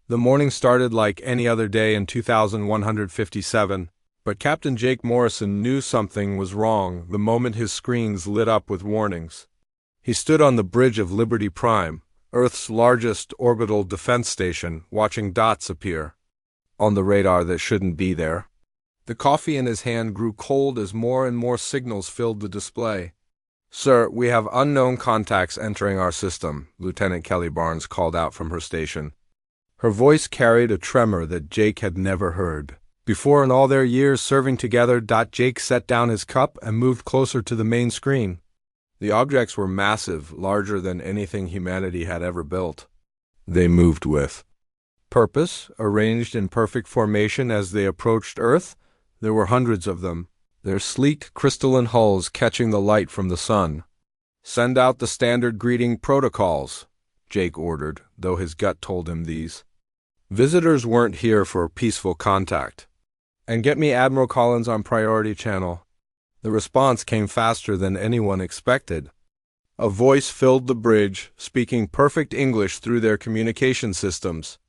The morning started like any other day in 2157, but Captain Jake Morrison knew something was wrong the moment his screens lit up with warnings. He stood on the bridge of Liberty Prime, Earth's largest orbital defense station, watching dots appear on the radar that shouldn't be there. The coffee in his hand grew cold as more and more signals filled the display. "Sir, we have unknown contacts entering our system," Lieutenant Kelly Barnes called out from her station. Her voice carried a tremor that Jake had never heard before in all their years serving together. Jake set down his cup and moved closer to the main screen. The objects were massive, larger than anything humanity had ever built. They moved with purpose, arranged in perfect formation as they approached Earth. There were hundreds of them, their sleek crystalline hulls catching the light from the sun. "Send out the standard greeting protocols," Jake ordered, though his gut told him these. Visitors weren't here for peaceful contact. "And get me Admiral Collins on priority channel." The response came faster than anyone expected. A voice filled the bridge, speaking perfect English through their communication systems.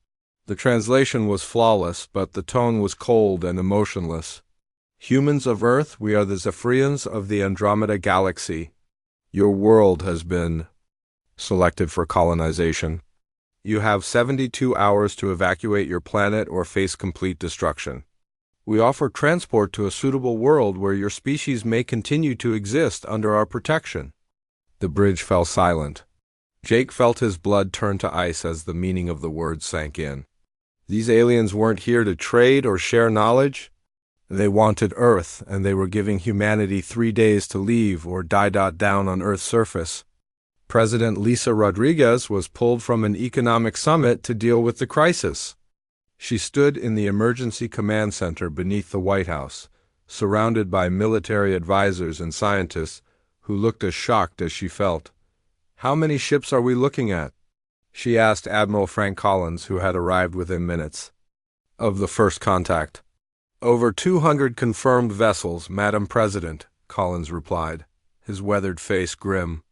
The translation was flawless, but the tone was cold and emotionless. "Humans of Earth, we are the Zephyrians of the Andromeda Galaxy. Your world has been selected for colonization. You have 72 hours to evacuate your planet or face complete destruction. We offer transport to a suitable world where your species may continue to exist under our protection." The bridge fell silent. Jake felt his blood turn to ice as the meaning of the words sank in. These aliens weren't here to trade or share knowledge. They wanted Earth, and they were giving humanity 3 days to leave or die down on Earth's surface. President Lisa Rodriguez was pulled from an economic summit to deal with the crisis. She stood in the emergency command center beneath the White House, surrounded by military advisors and scientists who looked as shocked as she felt. "How many ships are we looking at?" she asked Admiral Frank Collins, who had arrived within minutes of the first contact. "Over 200 confirmed vessels, Madam President," Collins replied, his weathered face grim.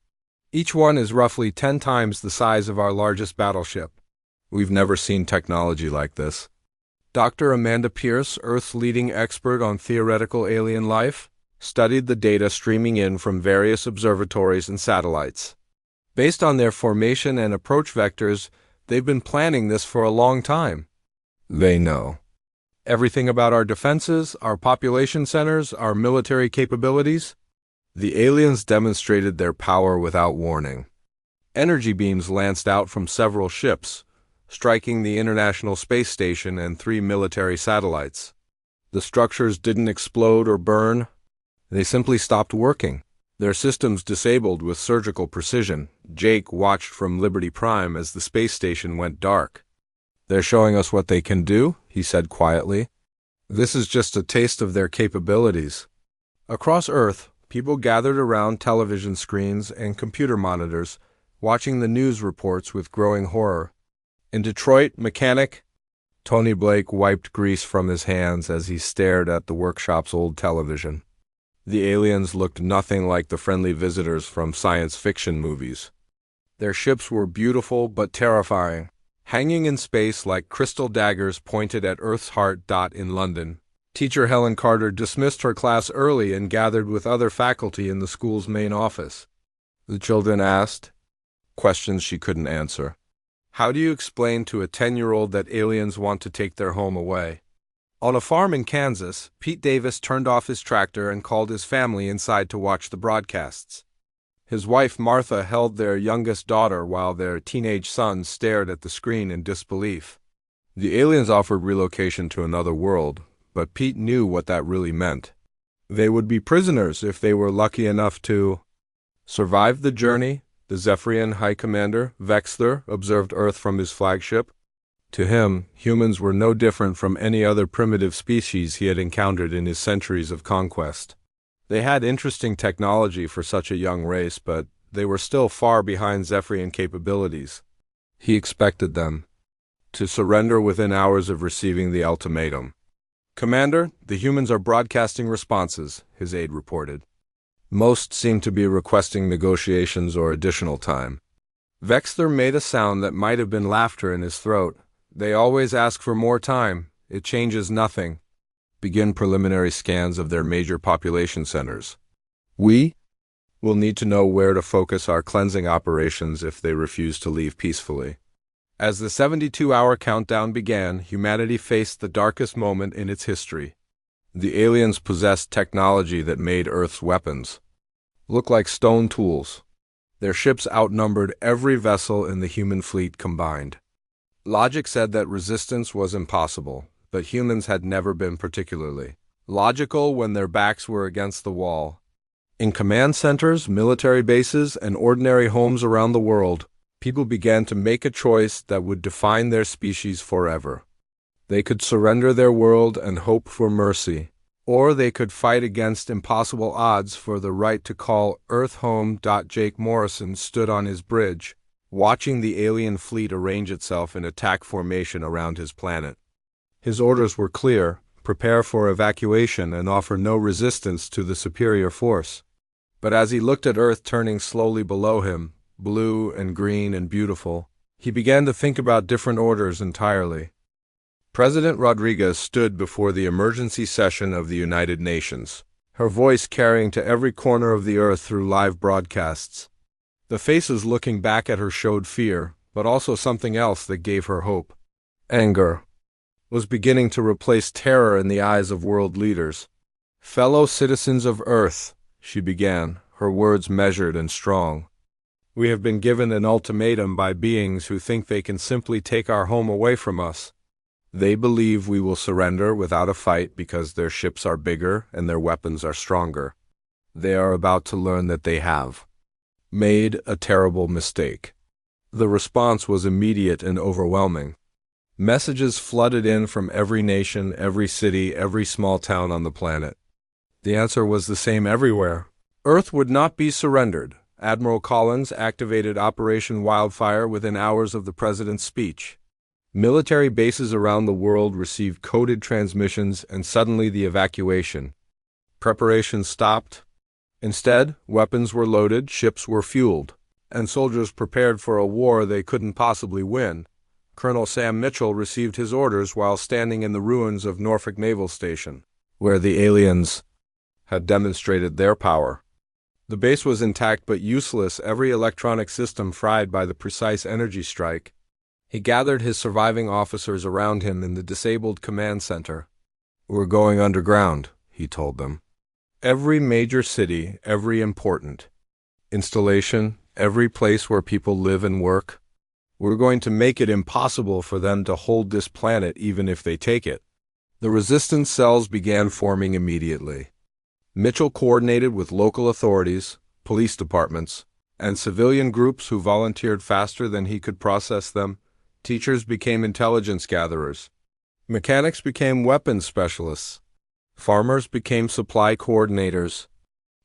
"Each one is roughly 10 times the size of our largest battleship. We've never seen technology like this." Dr. Amanda Pierce, Earth's leading expert on theoretical alien life, studied the data streaming in from various observatories and satellites. Based on their formation and approach vectors, they've been planning this for a long time. They know everything about our defenses, our population centers, our military capabilities. The aliens demonstrated their power without warning. Energy beams lanced out from several ships, striking the International Space Station and 3 military satellites. The structures didn't explode or burn. They simply stopped working, their systems disabled with surgical precision. Jake watched from Liberty Prime as the space station went dark. "They're showing us what they can do," he said quietly. "This is just a taste of their capabilities." Across Earth, people gathered around television screens and computer monitors, watching the news reports with growing horror. In Detroit, mechanic Tony Blake wiped grease from his hands as he stared at the workshop's old television. The aliens looked nothing like the friendly visitors from science fiction movies. Their ships were beautiful but terrifying, hanging in space like crystal daggers pointed at Earth's heart. In London, teacher Helen Carter dismissed her class early and gathered with other faculty in the school's main office. The children asked questions she couldn't answer. How do you explain to a 10-year-old that aliens want to take their home away? On a farm in Kansas, Pete Davis turned off his tractor and called his family inside to watch the broadcasts. His wife Martha held their youngest daughter while their teenage son stared at the screen in disbelief. The aliens offered relocation to another world, but Pete knew what that really meant. They would be prisoners if they were lucky enough to survive the journey. The Zephyrian High Commander, Vexler, observed Earth from his flagship. To him, humans were no different from any other primitive species he had encountered in his centuries of conquest. They had interesting technology for such a young race, but they were still far behind Zephyrian capabilities. He expected them to surrender within hours of receiving the ultimatum. "Commander, the humans are broadcasting responses," his aide reported. Most seemed to be requesting negotiations or additional time. Vexler made a sound that might have been laughter in his throat. They always ask for more time. It changes nothing. Begin preliminary scans of their major population centers. We will need to know where to focus our cleansing operations if they refuse to leave peacefully. As the 72-hour countdown began, humanity faced the darkest moment in its history. The aliens possessed technology that made Earth's weapons look like stone tools. Their ships outnumbered every vessel in the human fleet combined. Logic said that resistance was impossible, but humans had never been particularly logical when their backs were against the wall. In command centers, military bases, and ordinary homes around the world, people began to make a choice that would define their species forever. They could surrender their world and hope for mercy, or they could fight against impossible odds for the right to call Earth home. Jake Morrison stood on his bridge, watching the alien fleet arrange itself in attack formation around his planet. His orders were clear: prepare for evacuation and offer no resistance to the superior force. But as he looked at Earth turning slowly below him, blue and green and beautiful, he began to think about different orders entirely. President Rodriguez stood before the emergency session of the United Nations, her voice carrying to every corner of the Earth through live broadcasts. The faces looking back at her showed fear, but also something else that gave her hope. Anger was beginning to replace terror in the eyes of world leaders. "Fellow citizens of Earth," she began, her words measured and strong. "We have been given an ultimatum by beings who think they can simply take our home away from us. They believe we will surrender without a fight because their ships are bigger and their weapons are stronger. They are about to learn that they have made a terrible mistake." The response was immediate and overwhelming. Messages flooded in from every nation, every city, every small town on the planet. The answer was the same everywhere. Earth would not be surrendered. Admiral Collins activated Operation Wildfire within hours of the president's speech. Military bases around the world received coded transmissions, and suddenly the evacuation preparations stopped. Instead, weapons were loaded, ships were fueled, and soldiers prepared for a war they couldn't possibly win. Colonel Sam Mitchell received his orders while standing in the ruins of Norfolk Naval Station, where the aliens had demonstrated their power. The base was intact but useless, every electronic system fried by the precise energy strike. He gathered his surviving officers around him in the disabled command center. "We're going underground," he told them. "Every major city, every important installation, every place where people live and work. We're going to make it impossible for them to hold this planet even if they take it." The resistance cells began forming immediately. Mitchell coordinated with local authorities, police departments, and civilian groups who volunteered faster than he could process them. Teachers became intelligence gatherers. Mechanics became weapons specialists. Farmers became supply coordinators.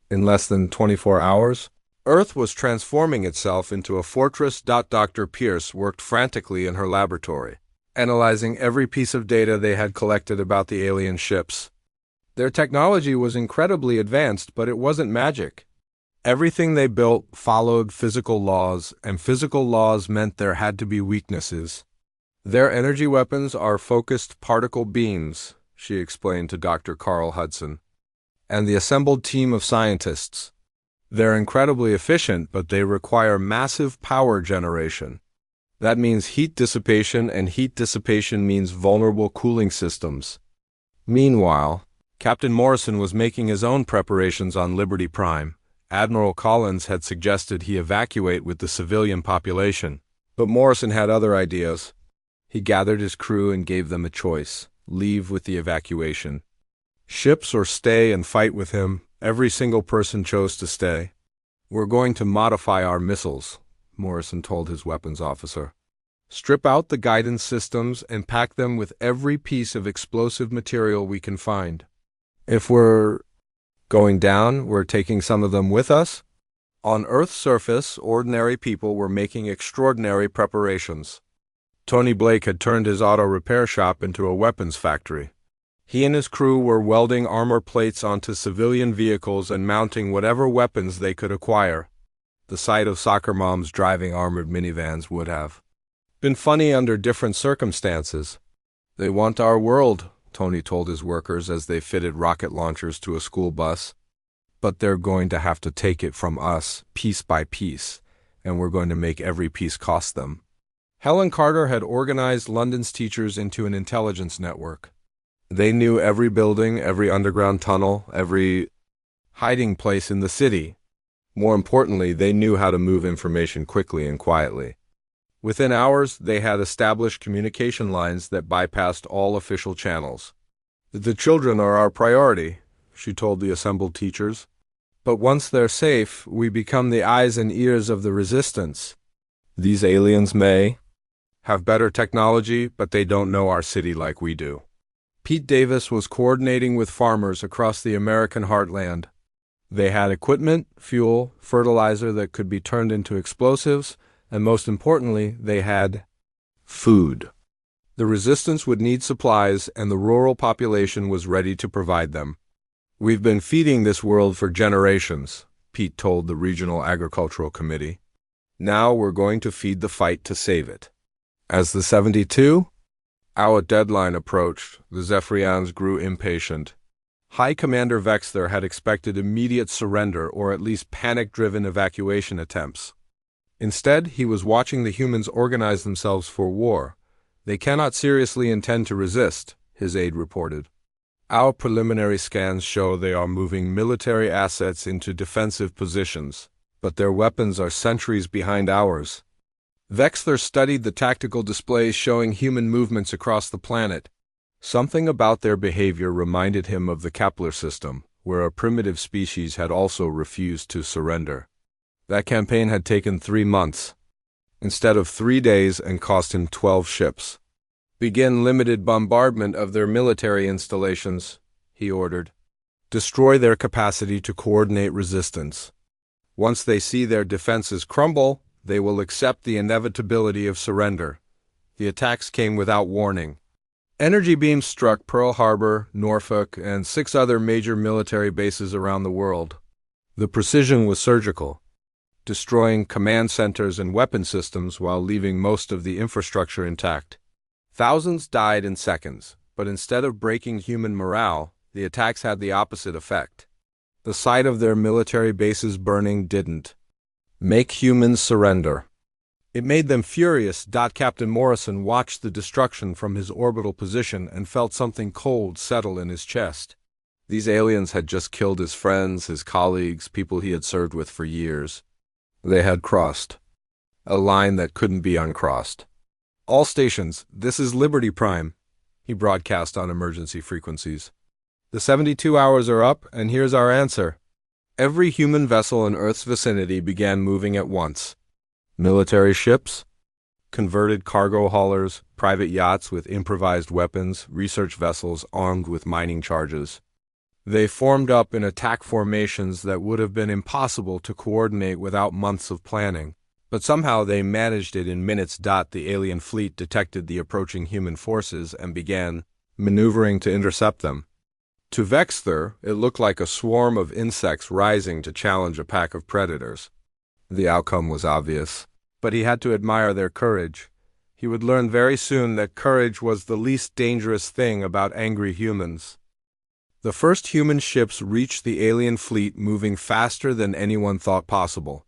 In less than 24 hours, Earth was transforming itself into a fortress. Dr. Pierce worked frantically in her laboratory, analyzing every piece of data they had collected about the alien ships. Their technology was incredibly advanced, but it wasn't magic. Everything they built followed physical laws, and physical laws meant there had to be weaknesses. "Their energy weapons are focused particle beams," she explained to Dr. Carl Hudson, "and the assembled team of scientists. They're incredibly efficient, but they require massive power generation. That means heat dissipation, and heat dissipation means vulnerable cooling systems." Meanwhile, Captain Morrison was making his own preparations on Liberty Prime. Admiral Collins had suggested he evacuate with the civilian population, but Morrison had other ideas. He gathered his crew and gave them a choice: leave with the evacuation. Ships or stay and fight with him. Every single person chose to stay. "We're going to modify our missiles," Morrison told his weapons officer. "Strip out the guidance systems and pack them with every piece of explosive material we can find. If we're going down, we're taking some of them with us." On Earth's surface, ordinary people were making extraordinary preparations. Tony Blake had turned his auto repair shop into a weapons factory. He and his crew were welding armor plates onto civilian vehicles and mounting whatever weapons they could acquire. The sight of soccer moms driving armored minivans would have Been funny under different circumstances. They want our world, Tony told his workers as they fitted rocket launchers to a school bus. But they're going to have to take it from us, piece by piece, and we're going to make every piece cost them. Helen Carter had organized London's teachers into an intelligence network. They knew every building, every underground tunnel, every hiding place in the city. More importantly, they knew how to move information quickly and quietly. Within hours, they had established communication lines that bypassed all official channels. The children are our priority, she told the assembled teachers. But once they're safe, we become the eyes and ears of the resistance. These aliens may have better technology, but they don't know our city like we do. Pete Davis was coordinating with farmers across the American heartland. They had equipment, fuel, fertilizer that could be turned into explosives, and most importantly, they had food. The resistance would need supplies, and the rural population was ready to provide them. We've been feeding this world for generations, Pete told the Regional Agricultural Committee. Now we're going to feed the fight to save it. As the 72-hour deadline approached, the Zephyrians grew impatient. High Commander Vexler had expected immediate surrender or at least panic-driven evacuation attempts. Instead, he was watching the humans organize themselves for war. They cannot seriously intend to resist, his aide reported. Our preliminary scans show they are moving military assets into defensive positions, but their weapons are centuries behind ours. Vexler studied the tactical displays showing human movements across the planet. Something about their behavior reminded him of the Kepler system, where a primitive species had also refused to surrender. That campaign had taken 3 months, instead of 3 days, and cost him 12 ships. Begin limited bombardment of their military installations, he ordered. Destroy their capacity to coordinate resistance. Once they see their defenses crumble, they will accept the inevitability of surrender. The attacks came without warning. Energy beams struck Pearl Harbor, Norfolk, and 6 other major military bases around the world. The precision was surgical, destroying command centers and weapon systems while leaving most of the infrastructure intact. Thousands died in seconds, but instead of breaking human morale, the attacks had the opposite effect. The sight of their military bases burning didn't make humans surrender. It made them furious. Captain Morrison watched the destruction from his orbital position and felt something cold settle in his chest. These aliens had just killed his friends, his colleagues, people he had served with for years. They had crossed a line that couldn't be uncrossed. All stations, this is Liberty Prime, he broadcast on emergency frequencies. The 72 hours are up, and here's our answer. Every human vessel in Earth's vicinity began moving at once. Military ships, converted cargo haulers, private yachts with improvised weapons, research vessels armed with mining charges. They formed up in attack formations that would have been impossible to coordinate without months of planning. But somehow they managed it in minutes. The alien fleet detected the approaching human forces and began maneuvering to intercept them. To Vexler, it looked like a swarm of insects rising to challenge a pack of predators. The outcome was obvious, but he had to admire their courage. He would learn very soon that courage was the least dangerous thing about angry humans. The first human ships reached the alien fleet moving faster than anyone thought possible.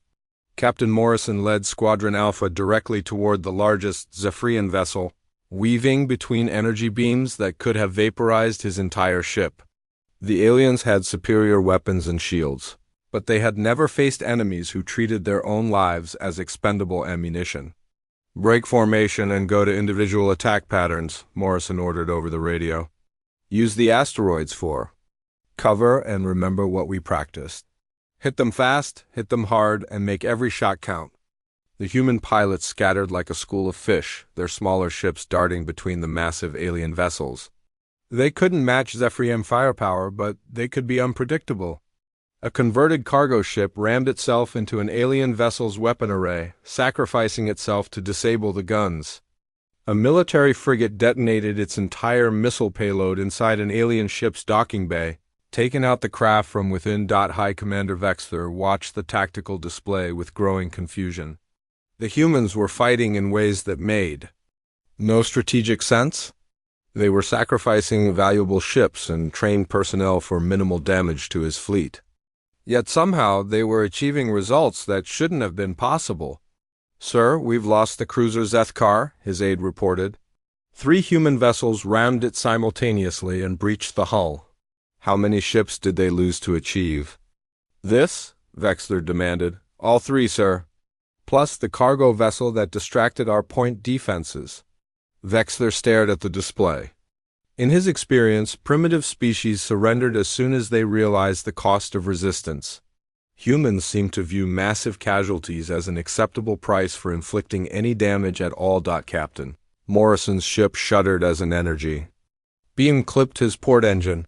Captain Morrison led Squadron Alpha directly toward the largest Zephyrian vessel, weaving between energy beams that could have vaporized his entire ship. The aliens had superior weapons and shields, but they had never faced enemies who treated their own lives as expendable ammunition. Break formation and go to individual attack patterns, Morrison ordered over the radio. Use the asteroids for cover and remember what we practiced. Hit them fast, hit them hard, and make every shot count. The human pilots scattered like a school of fish, their smaller ships darting between the massive alien vessels. They couldn't match Zephyrian firepower, but they could be unpredictable. A converted cargo ship rammed itself into an alien vessel's weapon array, sacrificing itself to disable the guns. A military frigate detonated its entire missile payload inside an alien ship's docking bay, taking out the craft from within. High Commander Vexler watched the tactical display with growing confusion. The humans were fighting in ways that made no strategic sense. They were sacrificing valuable ships and trained personnel for minimal damage to his fleet. Yet somehow they were achieving results that shouldn't have been possible. "Sir, we've lost the cruiser Zethkar," his aide reported. 3 human vessels rammed it simultaneously and breached the hull. "How many ships did they lose to achieve this?" Wexler demanded. "All 3, sir. Plus the cargo vessel that distracted our point defenses." Wexler stared at the display. In his experience, primitive species surrendered as soon as they realized the cost of resistance. Humans seem to view massive casualties as an acceptable price for inflicting any damage at all. Captain Morrison's ship shuddered as an energy beam clipped his port engine.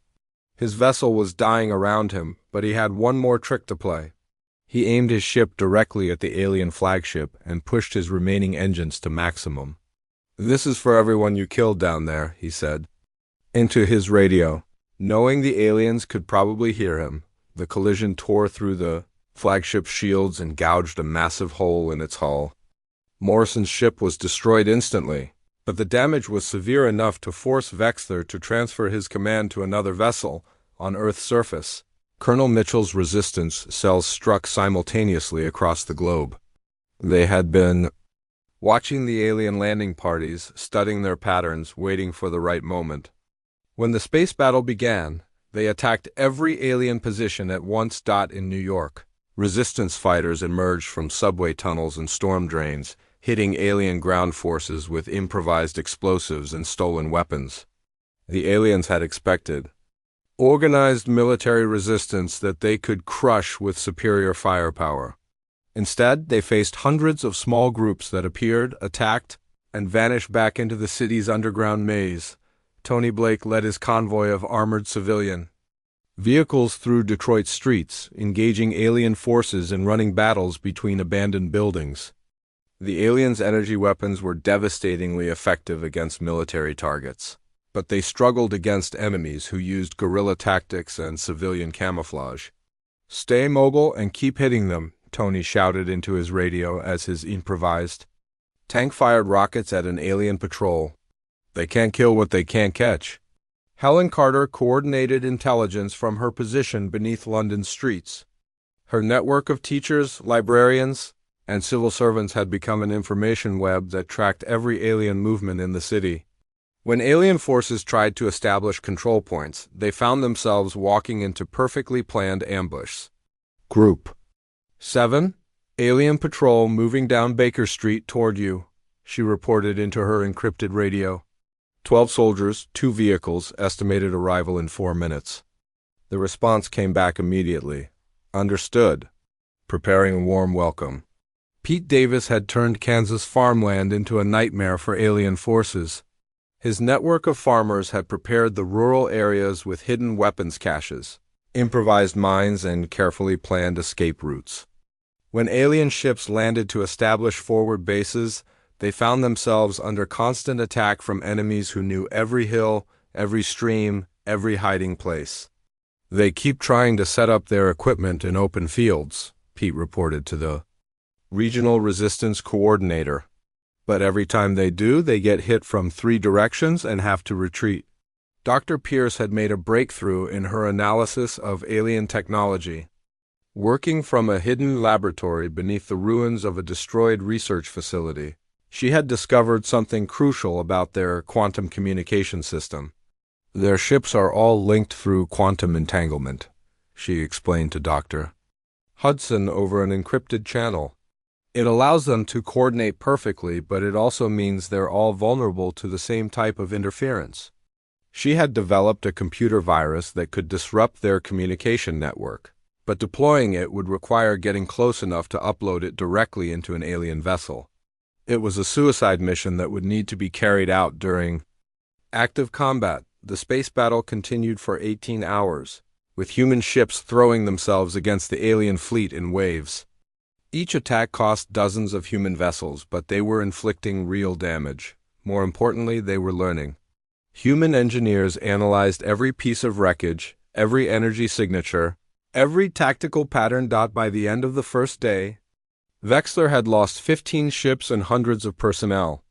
His vessel was dying around him, but he had one more trick to play. He aimed his ship directly at the alien flagship and pushed his remaining engines to maximum. "This is for everyone you killed down there," he said into his radio. Knowing the aliens could probably hear him, the collision tore through the flagship's shields and gouged a massive hole in its hull. Morrison's ship was destroyed instantly, but the damage was severe enough to force Wexler to transfer his command to another vessel on Earth's surface. Colonel Mitchell's resistance cells struck simultaneously across the globe. They had been watching the alien landing parties, studying their patterns, waiting for the right moment. When the space battle began, they attacked every alien position at once. In New York, resistance fighters emerged from subway tunnels and storm drains, hitting alien ground forces with improvised explosives and stolen weapons. The aliens had expected organized military resistance that they could crush with superior firepower. Instead, they faced hundreds of small groups that appeared, attacked, and vanished back into the city's underground maze. Tony Blake led his convoy of armored civilian vehicles through Detroit streets, engaging alien forces and running battles between abandoned buildings. The aliens' energy weapons were devastatingly effective against military targets, but they struggled against enemies who used guerrilla tactics and civilian camouflage. "Stay mobile and keep hitting them," Tony shouted into his radio as his improvised tank fired rockets at an alien patrol. "They can't kill what they can't catch." Helen Carter coordinated intelligence from her position beneath London's streets. Her network of teachers, librarians, and civil servants had become an information web that tracked every alien movement in the city. When alien forces tried to establish control points, they found themselves walking into perfectly planned ambush. "Group 7, alien patrol moving down Baker Street toward you," she reported into her encrypted radio. 12 soldiers, 2 vehicles, estimated arrival in 4 minutes. The response came back immediately. "Understood. Preparing a warm welcome." Pete Davis had turned Kansas farmland into a nightmare for alien forces. His network of farmers had prepared the rural areas with hidden weapons caches, improvised mines, and carefully planned escape routes. When alien ships landed to establish forward bases, they found themselves under constant attack from enemies who knew every hill, every stream, every hiding place. "They keep trying to set up their equipment in open fields," Pete reported to the regional resistance coordinator. "But every time they do, they get hit from 3 directions and have to retreat." Dr. Pierce had made a breakthrough in her analysis of alien technology. Working from a hidden laboratory beneath the ruins of a destroyed research facility, she had discovered something crucial about their quantum communication system. "Their ships are all linked through quantum entanglement," she explained to Dr. Hudson over an encrypted channel. "It allows them to coordinate perfectly, but it also means they're all vulnerable to the same type of interference." She had developed a computer virus that could disrupt their communication network, but deploying it would require getting close enough to upload it directly into an alien vessel. It was a suicide mission that would need to be carried out during active combat. The space battle continued for 18 hours, with human ships throwing themselves against the alien fleet in waves. Each attack cost dozens of human vessels, but they were inflicting real damage. More importantly, they were learning. Human engineers analyzed every piece of wreckage, every energy signature, every tactical pattern. By the end of the first day, Vexler had lost 15 ships and hundreds of personnel.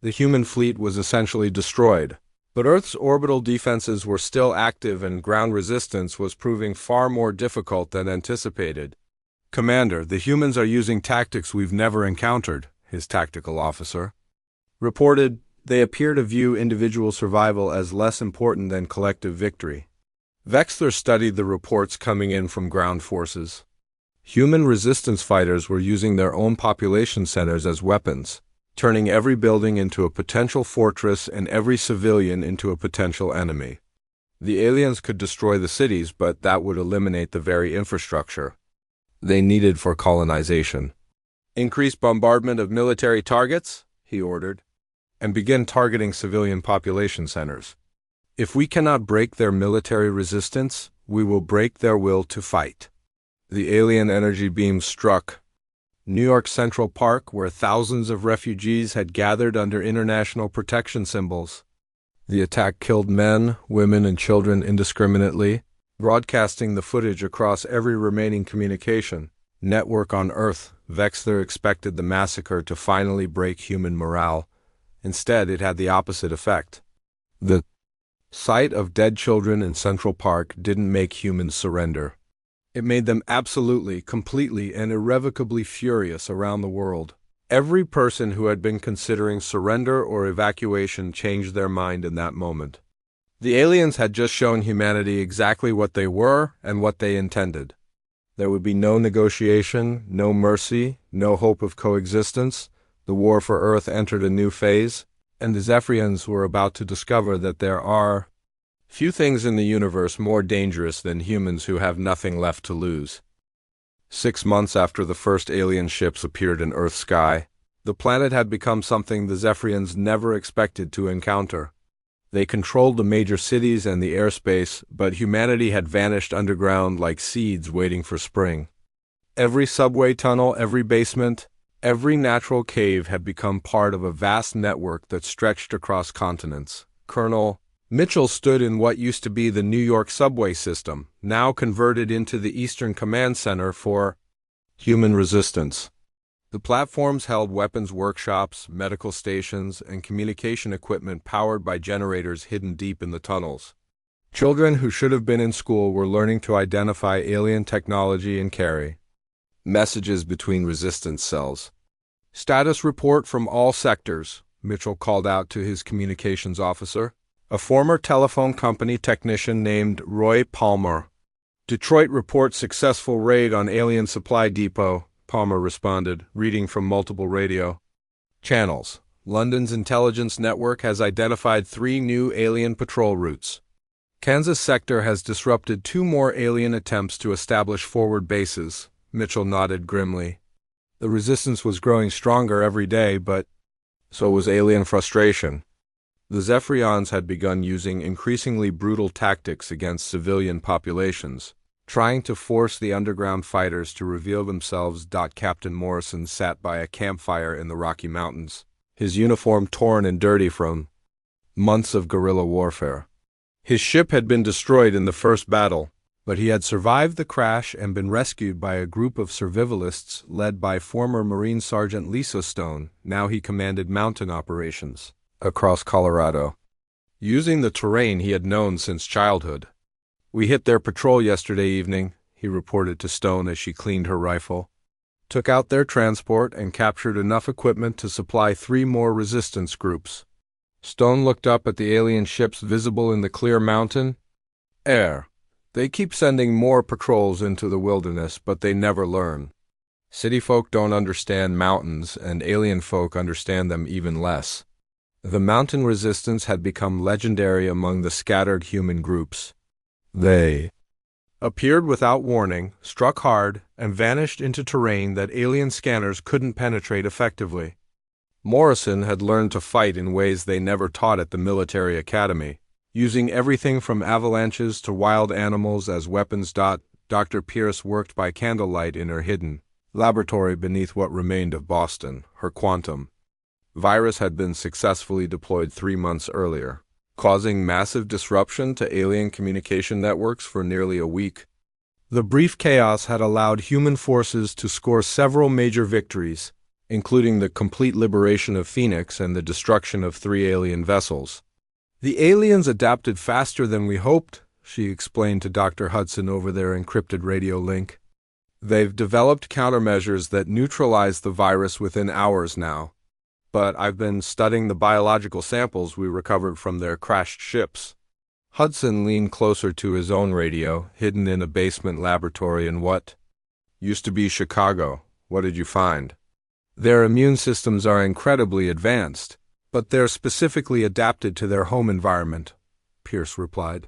The human fleet was essentially destroyed. But Earth's orbital defenses were still active and ground resistance was proving far more difficult than anticipated. "Commander, the humans are using tactics we've never encountered," his tactical officer reported. They appear to view individual survival as less important than collective victory. Vexler studied the reports coming in from ground forces. Human resistance fighters were using their own population centers as weapons, turning every building into a potential fortress and every civilian into a potential enemy. The aliens could destroy the cities, but that would eliminate the very infrastructure they needed for colonization. "Increase bombardment of military targets," he ordered, "and begin targeting civilian population centers. If we cannot break their military resistance, we will break their will to fight." The alien energy beam struck New York Central Park, where thousands of refugees had gathered under international protection symbols. The attack killed men, women, and children indiscriminately, broadcasting the footage across every remaining communication network on Earth. Vexler expected the massacre to finally break human morale. Instead, it had the opposite effect. The sight of dead children in Central Park didn't make humans surrender. It made them absolutely, completely, and irrevocably furious around the world. Every person who had been considering surrender or evacuation changed their mind in that moment. The aliens had just shown humanity exactly what they were and what they intended. There would be no negotiation, no mercy, no hope of coexistence. The war for Earth entered a new phase, and the Zephyrians were about to discover that there are few things in the universe more dangerous than humans who have nothing left to lose. 6 months after the first alien ships appeared in Earth's sky, the planet had become something the Zephyrians never expected to encounter. They controlled the major cities and the airspace, but humanity had vanished underground like seeds waiting for spring. Every subway tunnel, every basement, every natural cave had become part of a vast network that stretched across continents. Colonel Mitchell stood in what used to be the New York subway system, now converted into the Eastern Command Center for human resistance. The platforms held weapons workshops, medical stations, and communication equipment powered by generators hidden deep in the tunnels. Children who should have been in school were learning to identify alien technology and carry messages between resistance cells. "Status report from all sectors," Mitchell called out to his communications officer, a former telephone company technician named Roy Palmer. "Detroit reports successful raid on alien supply depot," Palmer responded, reading from multiple radio channels. "London's intelligence network has identified 3 new alien patrol routes. Kansas sector has disrupted 2 more alien attempts to establish forward bases." Mitchell nodded grimly. The resistance was growing stronger every day, but so was alien frustration. The Zephyrians had begun using increasingly brutal tactics against civilian populations, trying to force the underground fighters to reveal themselves. Captain Morrison sat by a campfire in the Rocky Mountains, his uniform torn and dirty from months of guerrilla warfare. His ship had been destroyed in the first battle, but he had survived the crash and been rescued by a group of survivalists led by former Marine Sergeant Lisa Stone. Now he commanded mountain operations across Colorado, using the terrain he had known since childhood. "We hit their patrol yesterday evening," he reported to Stone as she cleaned her rifle, "took out their transport and captured enough equipment to supply 3 more resistance groups." Stone looked up at the alien ships visible in the clear mountain air. "They keep sending more patrols into the wilderness, but they never learn. City folk don't understand mountains, and alien folk understand them even less." The mountain resistance had become legendary among the scattered human groups. They appeared without warning, struck hard, and vanished into terrain that alien scanners couldn't penetrate effectively. Morrison had learned to fight in ways they never taught at the military academy, using everything from avalanches to wild animals as weapons. Dr. Pierce worked by candlelight in her hidden laboratory beneath what remained of Boston. Her quantum virus had been successfully deployed 3 months earlier, causing massive disruption to alien communication networks for nearly a week. The brief chaos had allowed human forces to score several major victories, including the complete liberation of Phoenix and the destruction of 3 alien vessels. "The aliens adapted faster than we hoped," she explained to Dr. Hudson over their encrypted radio link. "They've developed countermeasures that neutralize the virus within hours now. But I've been studying the biological samples we recovered from their crashed ships." Hudson leaned closer to his own radio, hidden in a basement laboratory in what used to be Chicago. "What did you find?" "Their immune systems are incredibly advanced, but they're specifically adapted to their home environment," Pierce replied.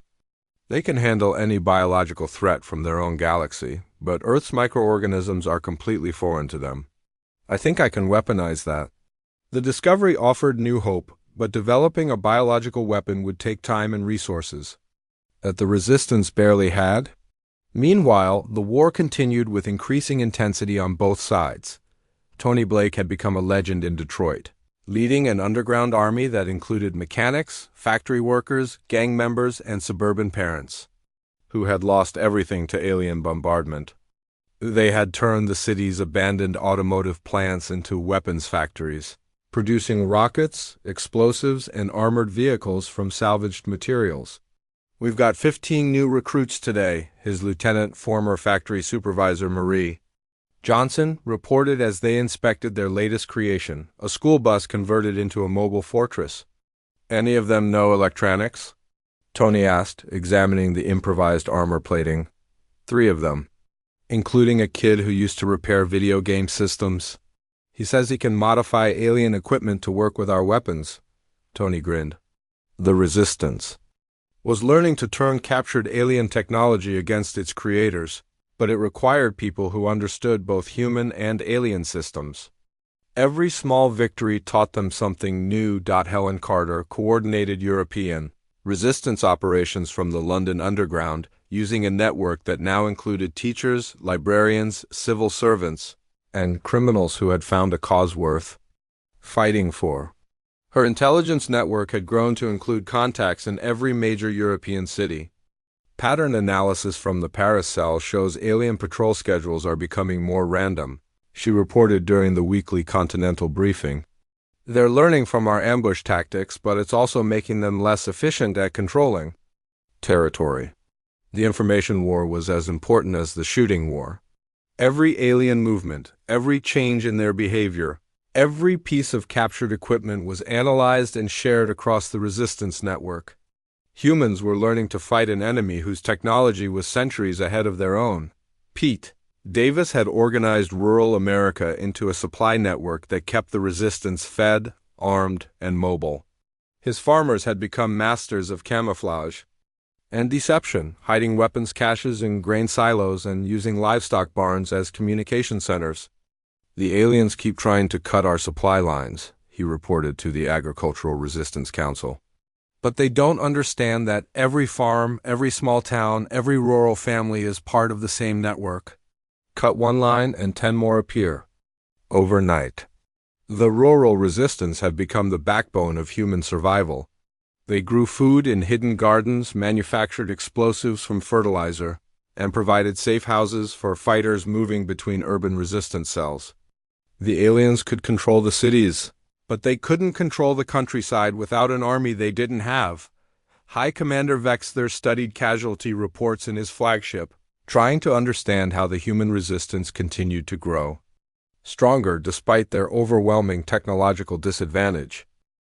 "They can handle any biological threat from their own galaxy, but Earth's microorganisms are completely foreign to them. I think I can weaponize that." The discovery offered new hope, but developing a biological weapon would take time and resources that the Resistance barely had. Meanwhile, the war continued with increasing intensity on both sides. Tony Blake had become a legend in Detroit, leading an underground army that included mechanics, factory workers, gang members, and suburban parents, who had lost everything to alien bombardment. They had turned the city's abandoned automotive plants into weapons factories, producing rockets, explosives, and armored vehicles from salvaged materials. "We've got 15 new recruits today," his lieutenant, former factory supervisor Marie Johnson, reported as they inspected their latest creation, a school bus converted into a mobile fortress. "Any of them know electronics?" Tony asked, examining the improvised armor plating. "3 of them, including a kid who used to repair video game systems. He says he can modify alien equipment to work with our weapons." Tony grinned. The Resistance was learning to turn captured alien technology against its creators, but it required people who understood both human and alien systems. Every small victory taught them something new. Helen Carter coordinated European resistance operations from the London Underground, using a network that now included teachers, librarians, civil servants, and criminals who had found a cause worth fighting for. Her intelligence network had grown to include contacts in every major European city. Pattern analysis from the Paris cell shows alien patrol schedules are becoming more random, she reported during the weekly Continental briefing. "They're learning from our ambush tactics, but it's also making them less efficient at controlling territory." The information war was as important as the shooting war. Every alien movement, every change in their behavior, every piece of captured equipment was analyzed and shared across the Resistance network. Humans were learning to fight an enemy whose technology was centuries ahead of their own. Pete Davis had organized rural America into a supply network that kept the Resistance fed, armed, and mobile. His farmers had become masters of camouflage and deception, hiding weapons caches in grain silos and using livestock barns as communication centers. "The aliens keep trying to cut our supply lines," he reported to the Agricultural Resistance Council. "But they don't understand that every farm, every small town, every rural family is part of the same network. Cut one line and 10 more appear overnight." The rural resistance had become the backbone of human survival. They grew food in hidden gardens, manufactured explosives from fertilizer, and provided safe houses for fighters moving between urban resistance cells. The aliens could control the cities, but they couldn't control the countryside without an army they didn't have. High Commander Vexler studied casualty reports in his flagship, trying to understand how the human resistance continued to grow stronger despite their overwhelming technological disadvantage.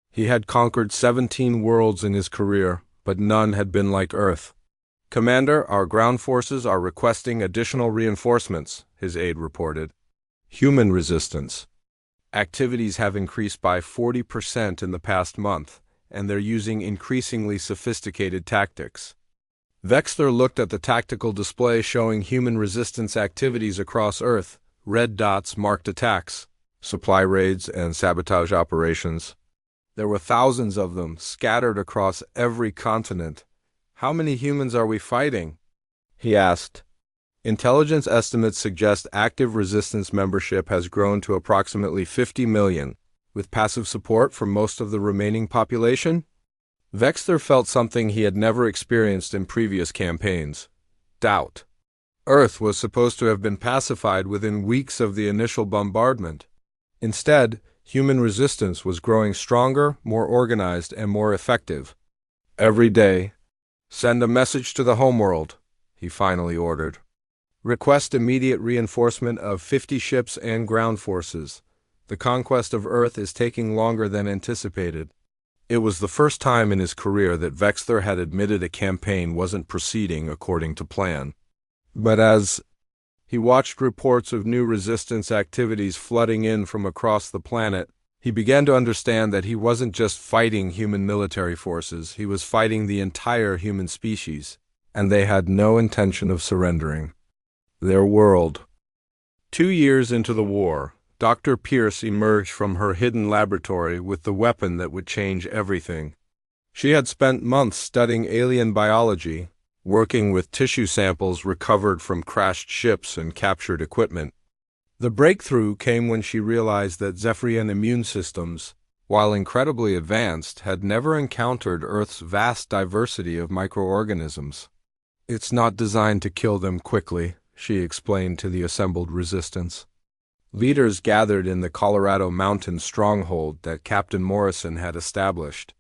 He had conquered 17 worlds in his career, but none had been like Earth. "Commander, our ground forces are requesting additional reinforcements," his aide reported. Human resistance activities have increased by 40% in the past month, and they're using increasingly sophisticated tactics. Vexler looked at the tactical display showing human resistance activities across Earth. Red dots marked attacks, supply raids, and sabotage operations. There were thousands of them, scattered across every continent. "How many humans are we fighting?" he asked. Intelligence estimates suggest active resistance membership has grown to approximately 50 million, with passive support for most of the remaining population. Vexler felt something he had never experienced in previous campaigns: doubt. Earth was supposed to have been pacified within weeks of the initial bombardment. Instead, human resistance was growing stronger, more organized, and more effective. Every day, send a message to the homeworld, he finally ordered. Request immediate reinforcement of 50 ships and ground forces. The conquest of Earth is taking longer than anticipated. It was the first time in his career that Vexler had admitted a campaign wasn't proceeding according to plan. But as he watched reports of new resistance activities flooding in from across the planet, he began to understand that he wasn't just fighting human military forces, he was fighting the entire human species, and they had no intention of surrendering. Their world. 2 years into the war, Dr. Pierce emerged from her hidden laboratory with the weapon that would change everything. She had spent months studying alien biology, working with tissue samples recovered from crashed ships and captured equipment. The breakthrough came when she realized that Zephyrian immune systems, while incredibly advanced, had never encountered Earth's vast diversity of microorganisms. "It's not designed to kill them quickly," she explained to the assembled resistance. Leaders gathered in the Colorado Mountain stronghold that Captain Morrison had established.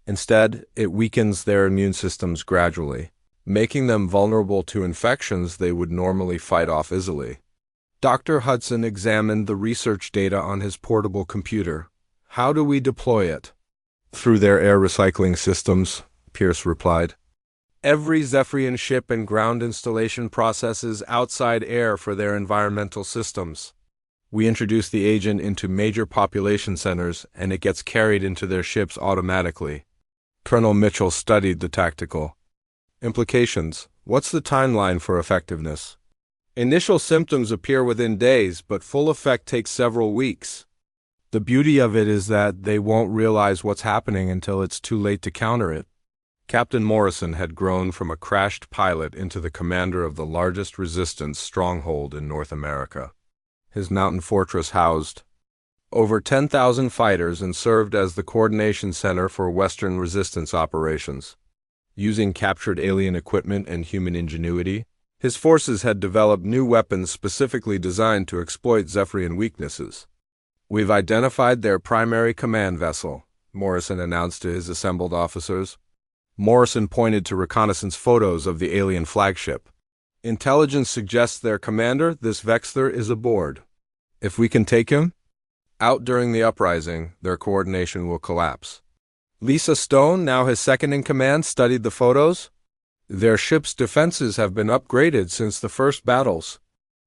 Instead, it weakens their immune systems gradually, making them vulnerable to infections they would normally fight off easily. Dr. Hudson examined the research data on his portable computer. "How do we deploy it?" "Through their air recycling systems," Pierce replied. "Every Zephyrian ship and ground installation processes outside air for their environmental systems. We introduce the agent into major population centers, and it gets carried into their ships automatically." Colonel Mitchell studied the tactical implications. "What's the timeline for effectiveness?" "Initial symptoms appear within days, but full effect takes several weeks. The beauty of it is that they won't realize what's happening until it's too late to counter it." Captain Morrison had grown from a crashed pilot into the commander of the largest resistance stronghold in North America. His mountain fortress housed over 10,000 fighters and served as the coordination center for Western resistance operations. Using captured alien equipment and human ingenuity, his forces had developed new weapons specifically designed to exploit Zephyrian weaknesses. "We've identified their primary command vessel," Morrison announced to his assembled officers. Morrison pointed to reconnaissance photos of the alien flagship. "Intelligence suggests their commander, this Vexler, is aboard. If we can take him out during the uprising, their coordination will collapse." Lisa Stone, now his second-in-command, studied the photos. "Their ship's defenses have been upgraded since the first battles.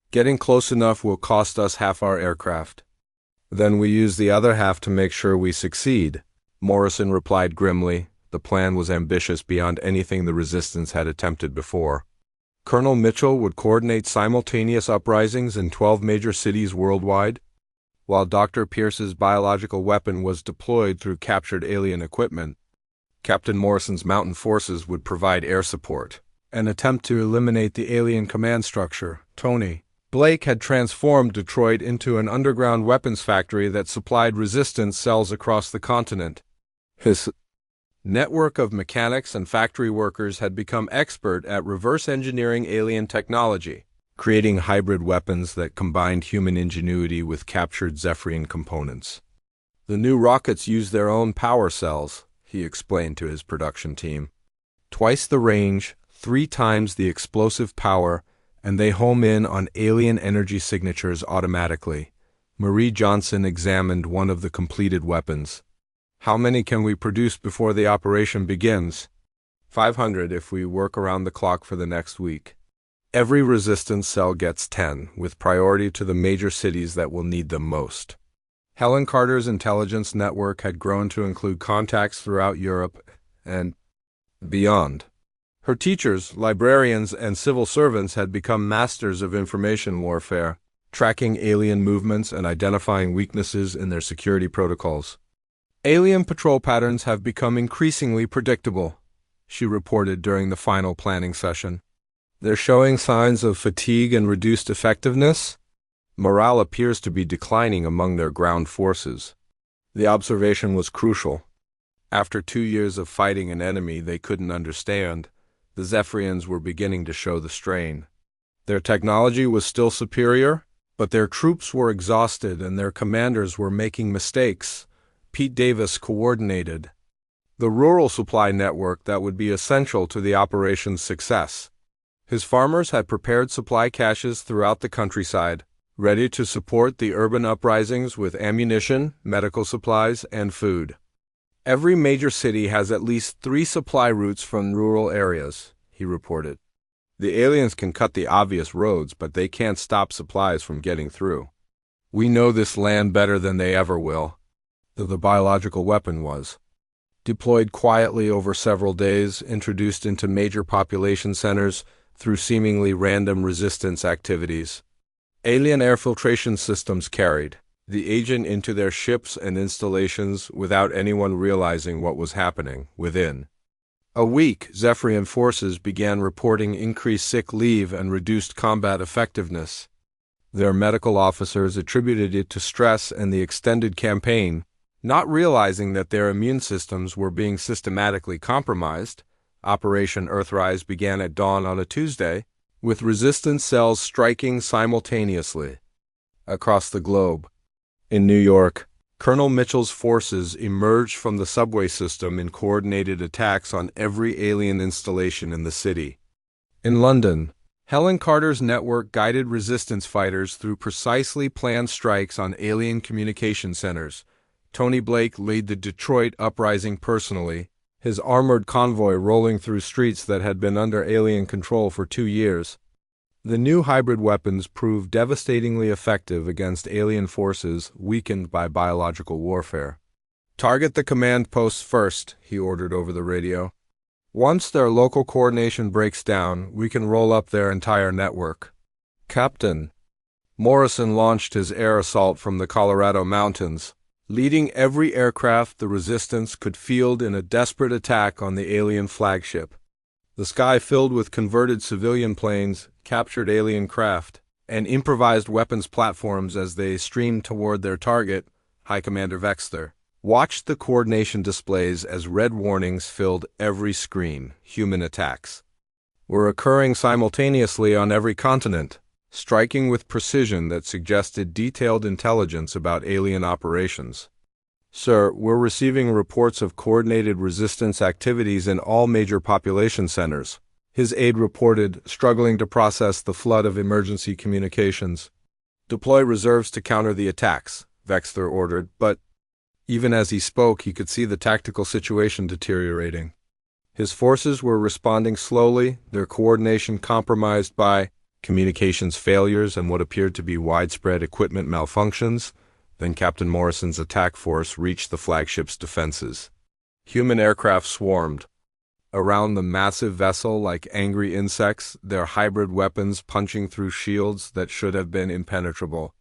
Getting close enough will cost us half our aircraft. Then we use the other half to make sure we succeed," Morrison replied grimly. The plan was ambitious beyond anything the resistance had attempted before. Colonel Mitchell would coordinate simultaneous uprisings in 12 major cities worldwide, while Dr. Pierce's biological weapon was deployed through captured alien equipment. Captain Morrison's mountain forces would provide air support. An attempt to eliminate the alien command structure. Tony Blake had transformed Detroit into an underground weapons factory that supplied resistance cells across the continent. His network of mechanics and factory workers had become expert at reverse engineering alien technology, creating hybrid weapons that combined human ingenuity with captured Zephyrian components. "The new rockets use their own power cells," he explained to his production team. "Twice the range, 3 times the explosive power, and they home in on alien energy signatures automatically." Marie Johnson examined one of the completed weapons. "How many can we produce before the operation begins?" 500 if we work around the clock for the next week. Every resistance cell gets 10, with priority to the major cities that will need them most. Helen Carter's intelligence network had grown to include contacts throughout Europe and beyond. Her teachers, librarians, and civil servants had become masters of information warfare, tracking alien movements and identifying weaknesses in their security protocols. "Alien patrol patterns have become increasingly predictable," she reported during the final planning session. "They're showing signs of fatigue and reduced effectiveness. Morale appears to be declining among their ground forces." The observation was crucial. After 2 years of fighting an enemy they couldn't understand, the Zephyrians were beginning to show the strain. Their technology was still superior, but their troops were exhausted and their commanders were making mistakes. Pete Davis coordinated the rural supply network that would be essential to the operation's success. His farmers had prepared supply caches throughout the countryside, ready to support the urban uprisings with ammunition, medical supplies, and food. Every major city has at least 3 supply routes from rural areas, he reported. The aliens can cut the obvious roads, but they can't stop supplies from getting through. We know this land better than they ever will. The biological weapon was deployed quietly over several days, introduced into major population centers through seemingly random resistance activities. Alien air filtration systems carried the agent into their ships and installations without anyone realizing what was happening within a week. Zephyrian forces began reporting increased sick leave and reduced combat effectiveness. Their medical officers attributed it to stress and the extended campaign, not realizing that their immune systems were being systematically compromised. Operation Earthrise began at dawn on a Tuesday, with resistance cells striking simultaneously across the globe. In New York, Colonel Mitchell's forces emerged from the subway system in coordinated attacks on every alien installation in the city. In London, Helen Carter's network guided resistance fighters through precisely planned strikes on alien communication centers. Tony Blake led the Detroit uprising personally, his armored convoy rolling through streets that had been under alien control for 2 years. The new hybrid weapons proved devastatingly effective against alien forces weakened by biological warfare. "Target the command posts first," he ordered over the radio. "Once their local coordination breaks down, we can roll up their entire network." Captain Morrison launched his air assault from the Colorado mountains, leading every aircraft the resistance could field in a desperate attack on the alien flagship. The sky filled with converted civilian planes, captured alien craft, and improvised weapons platforms as they streamed toward their target. High Commander Vexter watched the coordination displays as red warnings filled every screen. Human attacks were occurring simultaneously on every continent, striking with precision that suggested detailed intelligence about alien operations. "Sir, we're receiving reports of coordinated resistance activities in all major population centers," his aide reported, struggling to process the flood of emergency communications. "Deploy reserves to counter the attacks," Vexter ordered, but even as he spoke, he could see the tactical situation deteriorating. His forces were responding slowly, their coordination compromised by communications failures and what appeared to be widespread equipment malfunctions. Then Captain Morrison's attack force reached the flagship's defenses. Human aircraft swarmed around the massive vessel like angry insects, their hybrid weapons punching through shields that should have been impenetrable.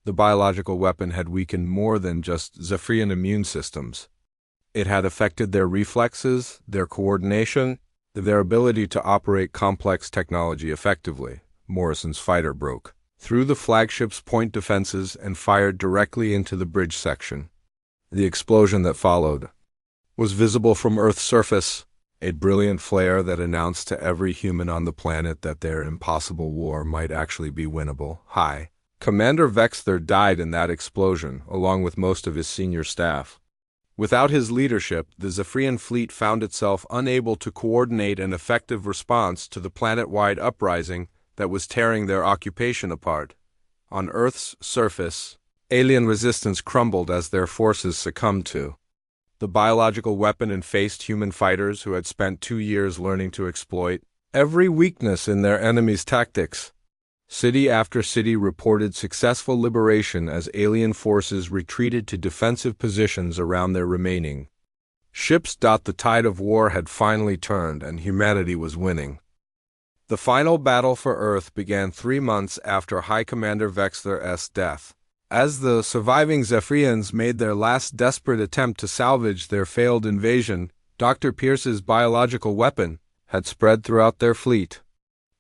The biological weapon had weakened more than just Zephyrian immune systems. It had affected their reflexes, their coordination, their ability to operate complex technology effectively. Morrison's fighter broke through the flagship's point defenses and fired directly into the bridge section. The explosion that followed was visible from Earth's surface, a brilliant flare that announced to every human on the planet that their impossible war might actually be winnable. High Commander Vexter died in that explosion, along with most of his senior staff. Without his leadership, the Zephyrian fleet found itself unable to coordinate an effective response to the planet-wide uprising that was tearing their occupation apart. On Earth's surface, alien resistance crumbled as their forces succumbed to the biological weapon and faced human fighters who had spent 2 years learning to exploit every weakness in their enemy's tactics. City after city reported successful liberation as alien forces retreated to defensive positions around their remaining ships. The tide of war had finally turned and humanity was winning. The final battle for Earth began 3 months after High Commander Vexter's death. As the surviving Zephyrians made their last desperate attempt to salvage their failed invasion, Dr. Pierce's biological weapon had spread throughout their fleet,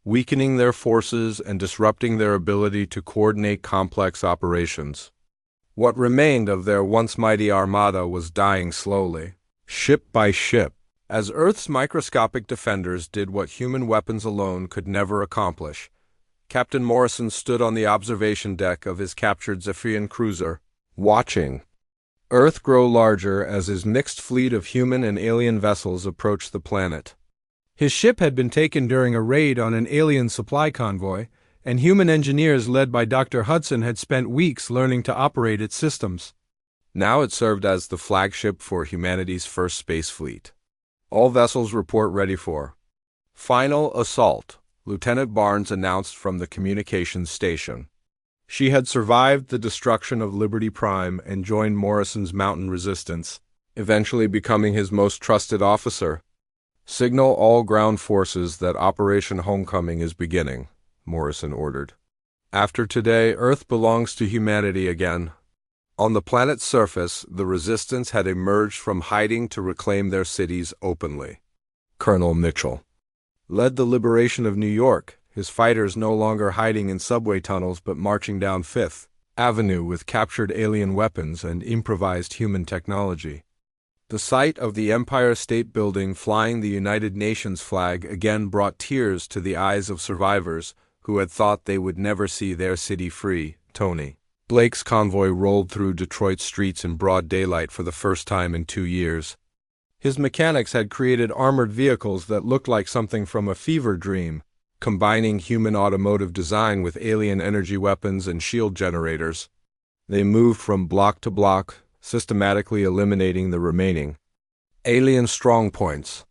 weakening their forces and disrupting their ability to coordinate complex operations. What remained of their once mighty armada was dying slowly, ship by ship, as Earth's microscopic defenders did what human weapons alone could never accomplish: Captain Morrison stood on the observation deck of his captured Zephyrian cruiser, watching Earth grow larger as his mixed fleet of human and alien vessels approached the planet. His ship had been taken during a raid on an alien supply convoy, and human engineers led by Dr. Hudson had spent weeks learning to operate its systems. Now it served as the flagship for humanity's first space fleet. All vessels report ready for final assault, Lieutenant Barnes announced from the communications station. She had survived the destruction of Liberty Prime and joined Morrison's mountain resistance, eventually becoming his most trusted officer. Signal all ground forces that Operation Homecoming is beginning, Morrison ordered. After today, Earth belongs to humanity again. On the planet's surface, the resistance had emerged from hiding to reclaim their cities openly. Colonel Mitchell led the liberation of New York, his fighters no longer hiding in subway tunnels but marching down Fifth Avenue with captured alien weapons and improvised human technology. The sight of the Empire State Building flying the United Nations flag again brought tears to the eyes of survivors who had thought they would never see their city free. Tony Blake's convoy rolled through Detroit streets in broad daylight for the first time in 2 years. His mechanics had created armored vehicles that looked like something from a fever dream, combining human automotive design with alien energy weapons and shield generators. They moved from block to block, systematically eliminating the remaining alien strongpoints.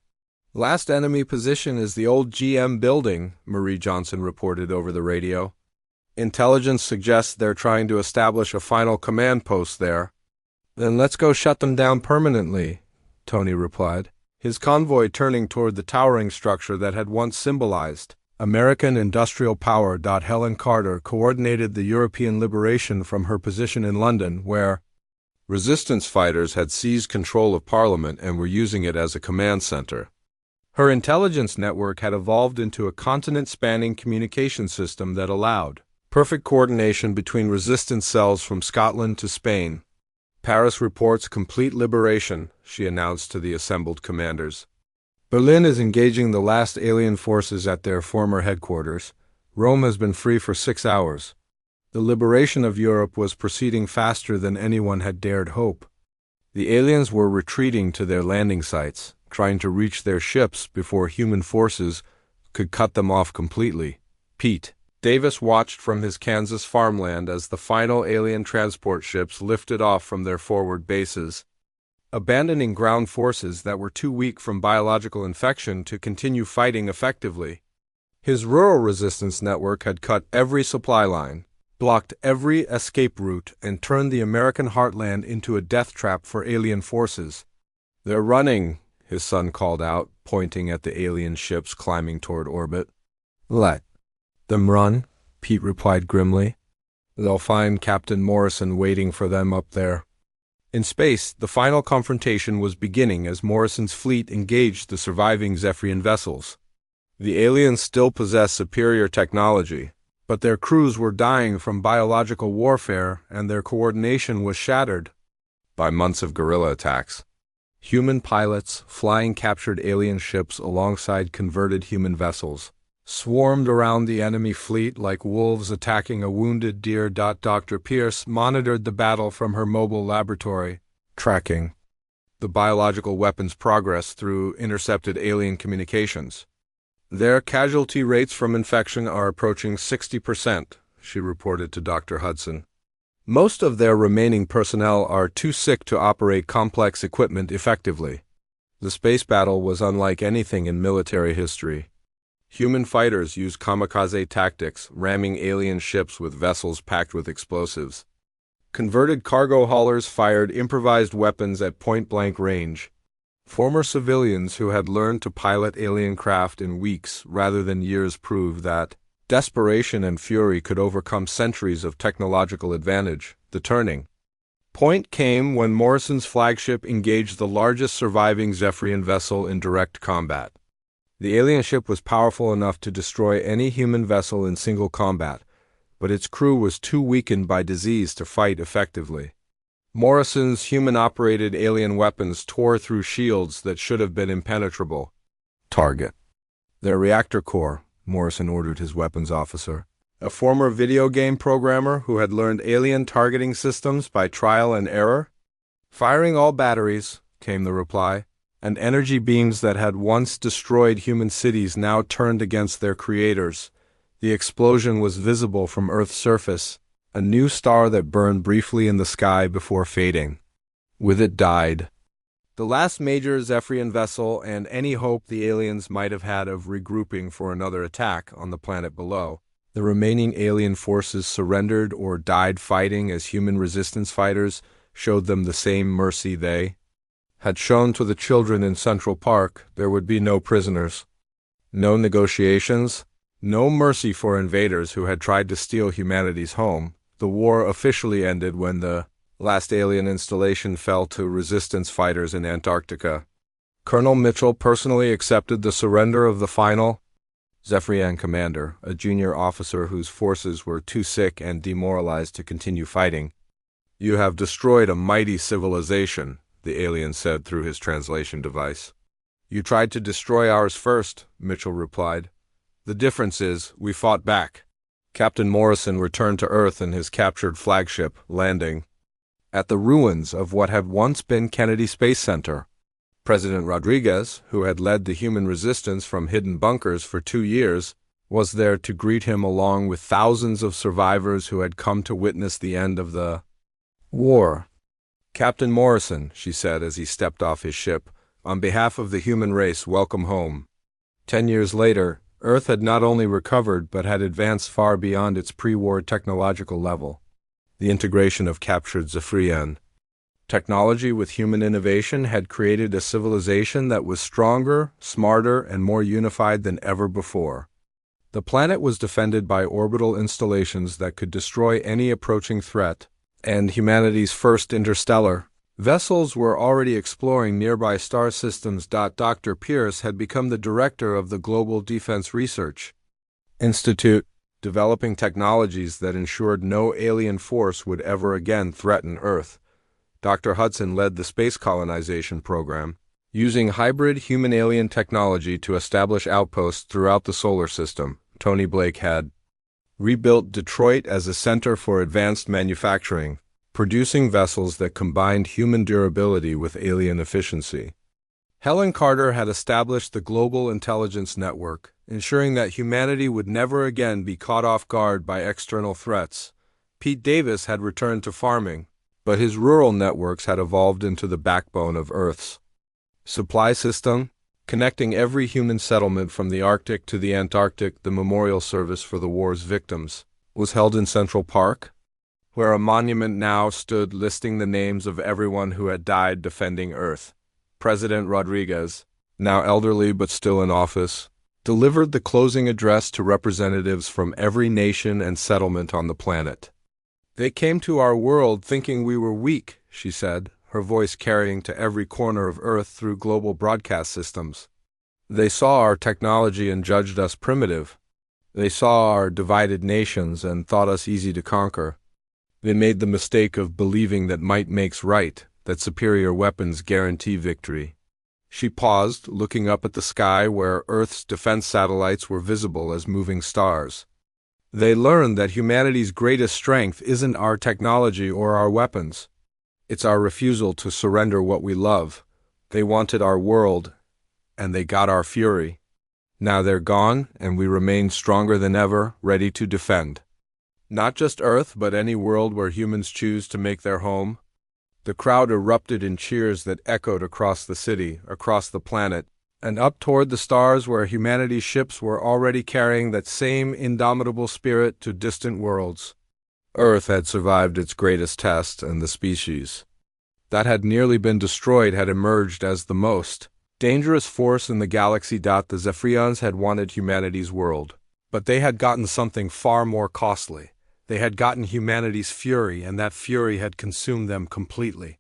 Last enemy position is the old GM building, Marie Johnson reported over the radio. Intelligence suggests they're trying to establish a final command post there. Then let's go shut them down permanently, Tony replied, his convoy turning toward the towering structure that had once symbolized American industrial power. Helen Carter coordinated the European liberation from her position in London, where resistance fighters had seized control of Parliament and were using it as a command center. Her intelligence network had evolved into a continent-spanning communication system that allowed perfect coordination between resistance cells from Scotland to Spain. Paris reports complete liberation, she announced to the assembled commanders. Berlin is engaging the last alien forces at their former headquarters. Rome has been free for 6 hours. The liberation of Europe was proceeding faster than anyone had dared hope. The aliens were retreating to their landing sites, trying to reach their ships before human forces could cut them off completely. Pete Davis watched from his Kansas farmland as the final alien transport ships lifted off from their forward bases, abandoning ground forces that were too weak from biological infection to continue fighting effectively. His rural resistance network had cut every supply line, blocked every escape route, and turned the American heartland into a death trap for alien forces. "They're running," his son called out, pointing at the alien ships climbing toward orbit. "Let them run," Pete replied grimly. "They'll find Captain Morrison waiting for them up there." In space, the final confrontation was beginning as Morrison's fleet engaged the surviving Zephyrian vessels. The aliens still possessed superior technology, but their crews were dying from biological warfare and their coordination was shattered by months of guerrilla attacks. Human pilots, flying captured alien ships alongside converted human vessels, swarmed around the enemy fleet like wolves attacking a wounded deer. Dr. Pierce monitored the battle from her mobile laboratory, tracking the biological weapons' progress through intercepted alien communications. "Their casualty rates from infection are approaching 60%, she reported to Dr. Hudson. "Most of their remaining personnel are too sick to operate complex equipment effectively." The space battle was unlike anything in military history. Human fighters used kamikaze tactics, ramming alien ships with vessels packed with explosives. Converted cargo haulers fired improvised weapons at point-blank range. Former civilians who had learned to pilot alien craft in weeks rather than years proved that desperation and fury could overcome centuries of technological advantage. The turning point came when Morrison's flagship engaged the largest surviving Zephyrian vessel in direct combat. The alien ship was powerful enough to destroy any human vessel in single combat, but its crew was too weakened by disease to fight effectively. Morrison's human-operated alien weapons tore through shields that should have been impenetrable. "Target their reactor core," Morrison ordered his weapons officer. a former video game programmer who had learned alien targeting systems by trial and error. "Firing all batteries," came the reply, and energy beams that had once destroyed human cities now turned against their creators. The explosion was visible from Earth's surface, a new star that burned briefly in the sky before fading. With it died the last major Zephyrian vessel and any hope the aliens might have had of regrouping for another attack on the planet below. The remaining alien forces surrendered or died fighting as human resistance fighters showed them the same mercy they had shown to the children in Central Park. There would be no prisoners, no negotiations, no mercy for invaders who had tried to steal humanity's home. The war officially ended when the last alien installation fell to resistance fighters in Antarctica. Colonel Mitchell personally accepted the surrender of the final Zephyrian commander, a junior officer whose forces were too sick and demoralized to continue fighting. "You have destroyed a mighty civilization," the alien said through his translation device. "You tried to destroy ours first," Mitchell replied. "The difference is, we fought back." Captain Morrison returned to Earth in his captured flagship, landing at the ruins of what had once been Kennedy Space Center. President Rodriguez, who had led the human resistance from hidden bunkers for 2 years, was there to greet him along with thousands of survivors who had come to witness the end of the war. "Captain Morrison," she said as he stepped off his ship, "on behalf of the human race, welcome home." 10 years later, Earth had not only recovered but had advanced far beyond its pre-war technological level. The integration of captured Zephyrian technology with human innovation had created a civilization that was stronger, smarter, and more unified than ever before. The planet was defended by orbital installations that could destroy any approaching threat, and humanity's first interstellar vessels were already exploring nearby star systems. Dr. Pierce had become the director of the Global Defense Research Institute, developing technologies that ensured no alien force would ever again threaten Earth. Dr. Hudson led the space colonization program, using hybrid human-alien technology to establish outposts throughout the solar system. Tony Blake had rebuilt Detroit as a center for advanced manufacturing, producing vessels that combined human durability with alien efficiency. Helen Carter had established the Global Intelligence Network, ensuring that humanity would never again be caught off guard by external threats. Pete Davis had returned to farming, but his rural networks had evolved into the backbone of Earth's supply system, connecting every human settlement from the Arctic to the Antarctic. The memorial service for the war's victims was held in Central Park, where a monument now stood listing the names of everyone who had died defending Earth. President Rodriguez, now elderly but still in office, delivered the closing address to representatives from every nation and settlement on the planet. "They came to our world thinking we were weak," she said, her voice carrying to every corner of Earth through global broadcast systems. "They saw our technology and judged us primitive. They saw our divided nations and thought us easy to conquer. They made the mistake of believing that might makes right, that superior weapons guarantee victory." She paused, looking up at the sky where Earth's defense satellites were visible as moving stars. "They learned that humanity's greatest strength isn't our technology or our weapons. It's our refusal to surrender what we love. They wanted our world, and they got our fury. Now they're gone, and we remain stronger than ever, ready to defend. Not just Earth, but any world where humans choose to make their home." The crowd erupted in cheers that echoed across the city, across the planet, and up toward the stars where humanity's ships were already carrying that same indomitable spirit to distant worlds. Earth had survived its greatest test, and the species that had nearly been destroyed had emerged as the most dangerous force in the galaxy. The Zephyrians had wanted humanity's world, but they had gotten something far more costly. They had gotten humanity's fury, and that fury had consumed them completely.